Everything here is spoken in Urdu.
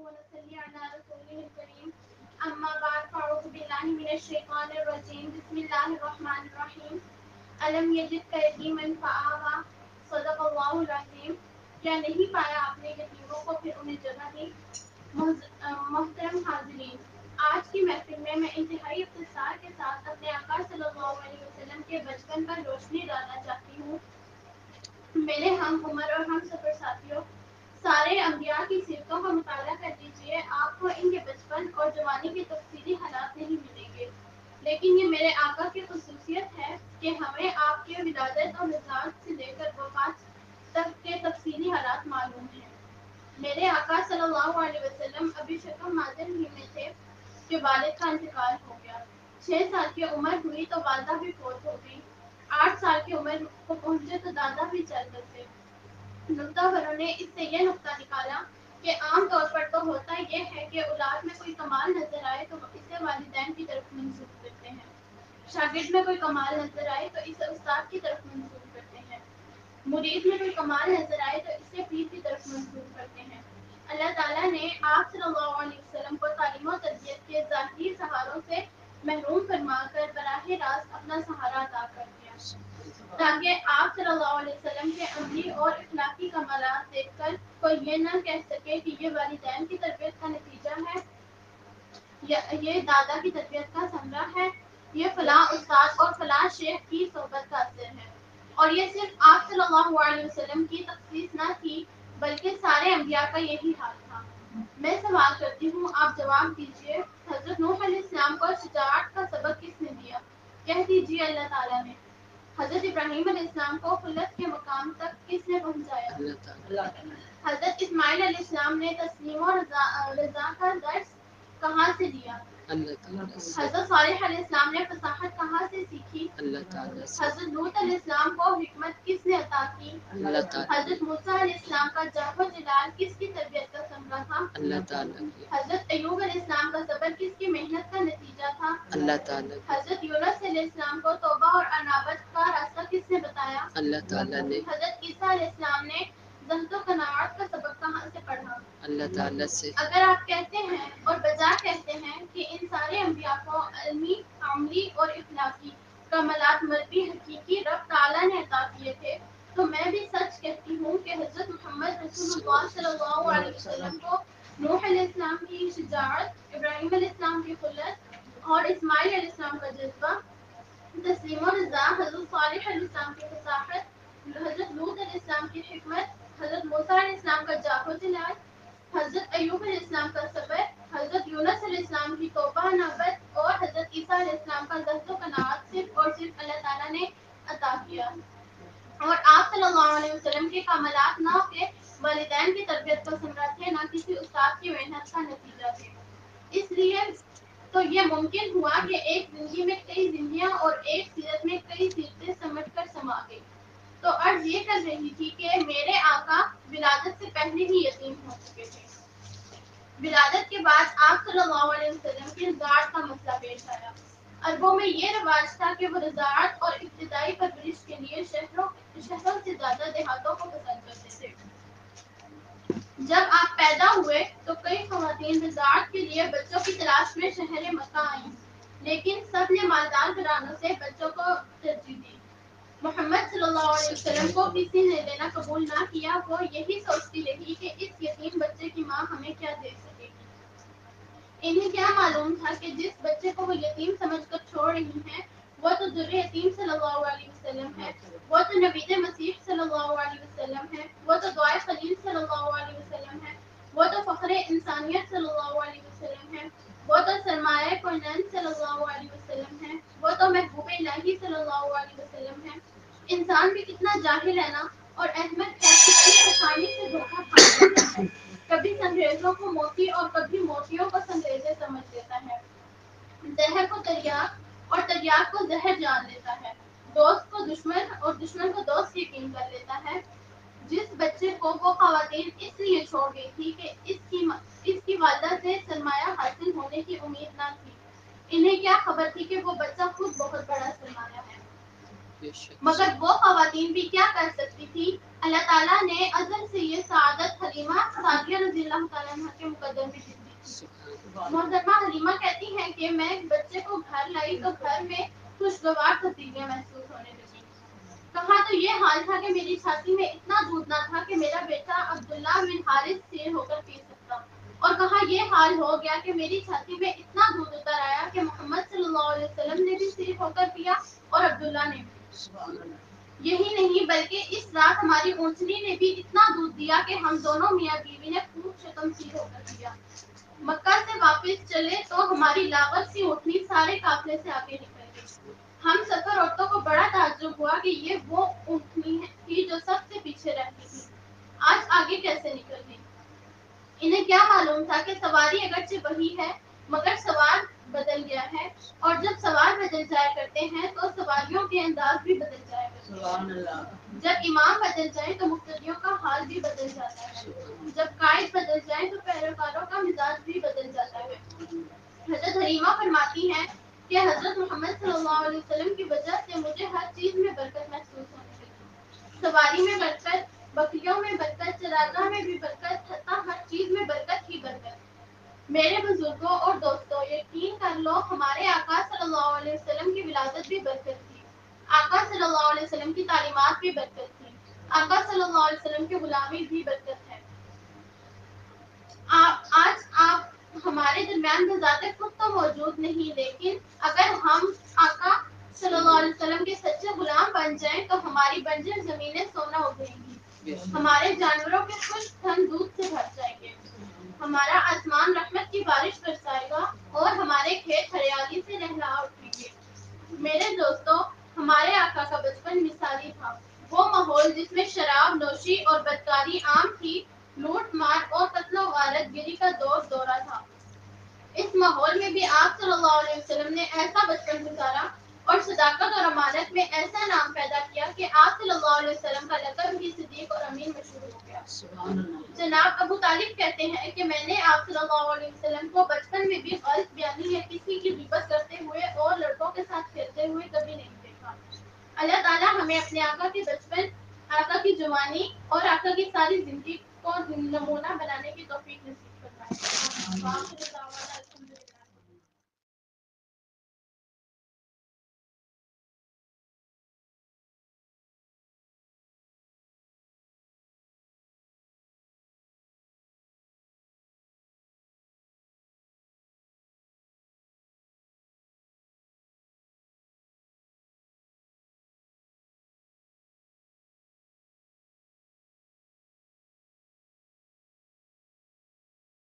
ونصلي على رسوله الكريم أما بعد فأعوذ بالله من الشيطان الرجيم بسم الله الرحمن الرحيم ألم يجدك يتيما فآوى صدق اللہ العظیم. کیا نہیں پایا آپ نے یتیموں کو پھر انہیں جگہ دی. محترم حاضرین، آج کی محفل میں انتہائی اختصار کے ساتھ اپنے آقا صلی اللہ علیہ وسلم کے بچپن پر روشنی ڈالنا چاہتی ہوں. میرے ہم عمر اور ہم سفر ساتھیوں، سارے انبیاء کی سیرتوں کا مطالعہ کر لیجیے، آپ کو ان کے بچپن اور جوانی کے تفصیلی حالات نہیں ملیں گے. لیکن یہ میرے آقا کی خصوصیت ہے کہ ہمیں آپ کے ولادت اور نزاعت سے لے کر وفات تک کے تفصیلی حالات معلوم ہیں. میرے آقا صلی اللہ علیہ وسلم ابھی شکم مادر ہی میں تھے کہ والد کا انتقال ہو گیا. 6 سال کی عمر ہوئی تو والدہ بھی فوت ہو گئی. 8 سال کی عمر کو پہنچے تو دادا بھی چل بسے. نکتہ بھروں نے اس سے یہ نکتہ نکالا کہ عام طور پر تو ہوتا یہ ہے کہ اولاد میں کوئی کمال نظر آئے تو اسے والدین کی طرف منسوب کرتے ہیں. شاگرد میں کوئی کمال نظر آئے تو اسے استاد کی طرف منسوب کرتے ہیں. مرید میں کوئی کمال نظر آئے تو اسے پیر کی طرف منسوب کرتے ہیں. اللہ تعالیٰ نے آپ صلی اللہ علیہ وسلم کو تعلیم و تربیت کے ظاہری سہاروں سے محروم فرما کر براہ راست اپنا سہارا عطا کر دیا تاکہ آپ صلی اللہ علیہ وسلم کے عملی اور اخلاقی کمالات دیکھ کر کوئی یہ نہ کہہ سکے کہ یہ والدین کی تربیت کا نتیجہ ہے، یہ دادا کی تربیت کا ثمرہ ہے، یہ فلاں استاد اور فلاں شیخ کی صحبت کا اثر ہے. اور یہ صرف آپ صلی اللہ علیہ وسلم کی تخصیص نہ تھی بلکہ سارے انبیاء کا یہی حال تھا. میں سوال کرتی ہوں، آپ جواب دیجیے. حضرت نوح علیہ السلام کو شجاعت کا سبق کس نے دیا؟ کہہ دیجیے اللہ تعالیٰ نے. حضرت ابراہیم علیہ السلام کو خلت کے مقام تک کس نے پہنچایا؟ حضرت اسماعیل علیہ السلام نے تسلیم و رضا کا درس کہاں سے لیا؟ حضرت صالح علیہ السلام نے فصاحت کہاں سے سیکھی؟ حضرت لوط علیہ السلام کو حکمت کس نے عطا کی؟ حضرت موسیٰ علیہ السلام کا جاہ و جلال کس کی تربیت کا ثمرہ تھا؟ حضرت ایوب علیہ السلام کا صبر کس کی محنت کا نتیجہ تھا؟ حضرت یونس علیہ السلام کو توبہ اور انابت کا راستہ کس نے بتایا؟ حضرت عیسیٰ علیہ السلام نے زہد و قناعت کا سبق کہاں سے پڑھا؟ اللہ تعالیٰ سے. اگر آپ کہتے ہیں اور بجا کہتے ہیں کہ ان سارے انبیاء کو علمی، عملی اور اخلاقی کمالات مربی حقیقی رب تعالیٰ نے عطا کیے تھے تو میں بھی سچ کہتی ہوں کہ حضرت محمد رسول اللہ صلی اللہ علیہ وسلم کو نوح علیہ السلام کی شجاعت، ابراہیم علیہ السلام کی خلت اور اسماعیل علیہ السلام کا جذبہ، تسلیم و رضا، حضرت صالح علیہ السلام کی فصاحت، حضرت لوط علیہ السلام کی حکمت، حضرت موسیٰ علیہ السلام کا جاہ و جلال، حضرت ایوب علیہ السلام کا صبر، حضرت یونس علیہ السلام کی توبہ انابت اور حضرت عیسیٰ علیہ السلام کا زہد و قناعت صرف اور صرف اللہ تعالیٰ نے عطا کیا. اور آپ صلی اللہ علیہ وسلم کے کمالات نہ کہ والدین کی تربیت کا ثمرہ تھے، نہ کسی استاد کی محنت کا نتیجہ تھے. اس لیے تو یہ ممکن ہوا کہ ایک زندگی میں کئی زندگیاں اور ایک سیرت میں کئی سیرتیں سمٹ کر سما گئی. تو عرض یہ کر رہی تھی کہ میرے آقا ولادت سے پہلے ہی یتیم ہو چکے تھے. ولادت کے بعد آپ صلی اللہ علیہ وسلم کی رضاعت کا مسئلہ پیش آیا. عربوں میں یہ رواج تھا کہ وہ رضاعت اور ابتدائی پرورش کے لیے شہروں سے زیادہ دیہاتوں کو پسند کرتے تھے. جب آپ پیدا ہوئے تو کئی خواتین رضاعت کے لیے بچوں کی تلاش میں شہر مکہ آئیں، لیکن سب نے مالدار گھرانوں سے بچوں کو ترجیح دی. محمد صلی اللہ علیہ وسلم کو کسی نے لینا قبول نہ کیا. وہ یہی سوچتی رہی کہ اس یتیم بچے کی ماں ہمیں کیا دے سکے گی. انہیں کیا معلوم تھا کہ جس بچے کو وہ یتیم سمجھ کر چھوڑ رہی ہیں وہ تو در یتیم صلی اللہ علیہ وسلم ہے، وہ تو نبی مسیح صلی اللہ علیہ وسلم ہے، وہ تو دعائے خلیل صلی اللہ علیہ وسلم ہے، وہ تو فخر انسانیت صلی اللہ علیہ وسلم ہے، وہ تو سرمایہ کونین صلی اللہ علیہ وسلم ہے، وہ تو محبوب الہی صلی اللہ علیہ وسلم ہے. انسان بھی کتنا جاہل ہے نا، اور احمد ہے کتنی آسانی سے دھوکہ کھا لیتا ہے. کبھی سنگریزوں کو موتی اور کبھی موتیوں کو سنگریزے سمجھ لیتا ہے. زہر کو تریاق اور تریاق کو زہر جان لیتا ہے. دوست کو دشمن اور دشمن کو دوست یقین کر لیتا ہے. جس بچے کو وہ خواتین اس لیے چھوڑ گئی تھی کہ اس کی والدہ سے سرمایہ حاصل ہونے کی امید نہ تھی. انہیں کیا خبر تھی کہ وہ بچہ خود بہت بڑا سرمایہ ہے. مگر وہ خواتین بھی کیا کر سکتی تھی. اللہ تعالیٰ نے ازل سے یہ سعادت حلیمہ سعدیہ رضی اللہ تعالیٰ عنہ کے قدر میں گرتی تھی۔ محترمہ حلیمہ کہتی ہیں کہ میں ایک بچے کو گھر لائی تو گھر میں خوشگوار تبدیلیاں محسوس ہونے لگی۔ کہا تو یہ حال تھا کہ میری چھاتی میں اتنا دودھ نہ تھا کہ میرا بیٹا عبداللہ بن حارث سیر ہو کر پی سکتا، اور کہا یہ حال ہو گیا کہ میری چھاتی میں اتنا دودھ اتر آیا کہ محمد صلی اللہ علیہ وسلم نے بھی سیر ہو کر پیا اور عبداللہ نے بھی۔ یہی نہیں بلکہ اس رات ہماری اونچنی نے بھی اتنا دودھ دیا کہ ہم دونوں میاں بیوی نے خوب شکم سیر ہو کر پیا۔ مکہ سے واپس چلے تو ہماری لاغر سی اونٹنی سارے قافلے سے آگے نکل گئی۔ ہم سفر عورتوں کو بڑا تعجب ہوا کہ یہ وہ اونٹنی تھی جو سب سے پیچھے رہتی تھی، آج آگے کیسے نکل گئی؟ انہیں کیا معلوم تھا کہ سواری اگرچہ وہی ہے مگر سوار بدل گیا ہے، اور جب سوار بدل جایا کرتے ہیں تو سواریوں کے انداز بھی بدل جایا کرتے ہیں۔ جب امام بدل جائیں تو مقتدیوں کا حال بھی بدل جاتا ہے، جب قائد بدل جائیں تو پیروکاروں کا مزاج بھی بدل جاتا ہے۔ حضرت حلیمہ فرماتی ہیں کہ حضرت محمد صلی اللہ علیہ وسلم کی وجہ سے مجھے ہر چیز میں برکت محسوس ہونے لگی، سواری میں برکت، بکریوں میں برکت، چراگاہ میں بھی برکت، حتیٰ ہر چیز میں برکت ہی برکت۔ میرے بزرگوں اور دوستوں، یقین کر لو ہمارے آقا صلی اللہ علیہ وسلم کی ولادت بھی برکت تھی، آقا صلی اللہ علیہ وسلم کی تعلیمات بھی برکت تھی، آقا صلی اللہ علیہ وسلم کی غلامی بھی برکت ہے۔ آج آپ ہمارے درمیان بذات خود تو موجود نہیں، لیکن اگر ہم آقا صلی اللہ علیہ وسلم کے سچے غلام بن جائیں تو ہماری بنجر زمینیں سونا اگیں گی، ہمارے جانوروں کے خشک تھن دودھ سے بھر جائیں گے، ہمارا آسمان رحمت کی بارش برسائے گا اور ہمارے کھیت ہریالی سے لہلا اٹھیں گے۔ میرے دوستوں، ہمارے آقا کا بچپن مثالی تھا، وہ ماحول جس میں شراب نوشی اور بدکاری عام تھی، لوٹ مار اور قتل و غارت گری کا دور دورہ تھا۔ اس ماحول میں بھی آپ صلی اللہ علیہ وسلم نے ایسا بچپن گزارا اور صداقت اور امانت میں ایسا نام پیدا کیا کہ آپ صلی اللہ علیہ وسلم کا لقب بھی صدیق اور امین مشہور ہو گیا۔ جناب ابو طالب کہتے ہیں کہ میں نے آپ صلی اللہ علیہ وسلم کو بچپن میں بھی غلط بیانی یا کسی کی غیبت کرتے ہوئے اور لڑکوں کے ساتھ کھیلتے ہوئے کبھی نہیں دیکھا۔ اللہ تعالیٰ ہمیں اپنے آقا کے بچپن، آقا کی جوانی اور آقا کی ساری زندگی کو نمونہ بنانے کی توفیق نصیب فرمائے۔